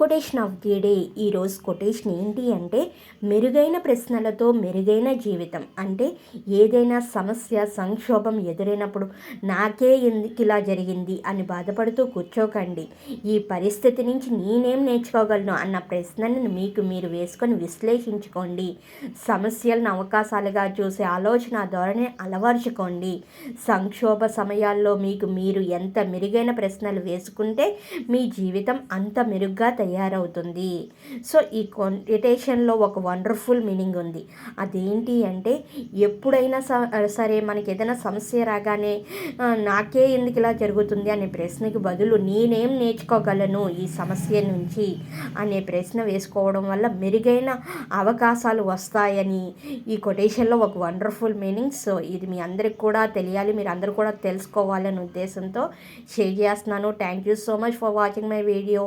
Quotation of the day. ఈరోజు quotation ఏంటి అంటే, మెరుగైన ప్రశ్నలతో మెరుగైన జీవితం. అంటే ఏదైనా సమస్య సంక్షోభం ఎదురైనప్పుడు నాకే ఎందుకు ఇలా జరిగింది అని బాధపడుతూ కూర్చోకండి. ఈ పరిస్థితి నుంచి నేనేం నేర్చుకోగలను అన్న ప్రశ్నను మీకు మీరు వేసుకొని విశ్లేషించుకోండి. సమస్యలను అవకాశాలుగా చూసే ఆలోచన ధోరణి అలవర్చుకోండి. సంక్షోభ సమయాల్లో మీకు మీరు ఎంత మెరుగైన ప్రశ్నలు వేసుకుంటే మీ జీవితం అంత మెరుగ్గా తయారవుతుంది. సో ఈ కొటేషన్లో ఒక వండర్ఫుల్ మీనింగ్ ఉంది. అదేంటి అంటే, ఎప్పుడైనా సరే మనకి ఏదైనా సమస్య రాగానే నాకే ఎందుకు ఇలా జరుగుతుంది అనే ప్రశ్నకి బదులు నేనేం నేర్చుకోగలను ఈ సమస్య నుంచి అనే ప్రశ్న వేసుకోవడం వల్ల మెరుగైన అవకాశాలు వస్తాయని ఈ కొటేషన్లో ఒక వండర్ఫుల్ మీనింగ్. సో ఇది మీ అందరికి కూడా తెలియాలి, మీరు అందరూ కూడా తెలుసుకోవాలనే ఉద్దేశంతో షేర్ చేస్తున్నాను. Thank you so much for watching my video.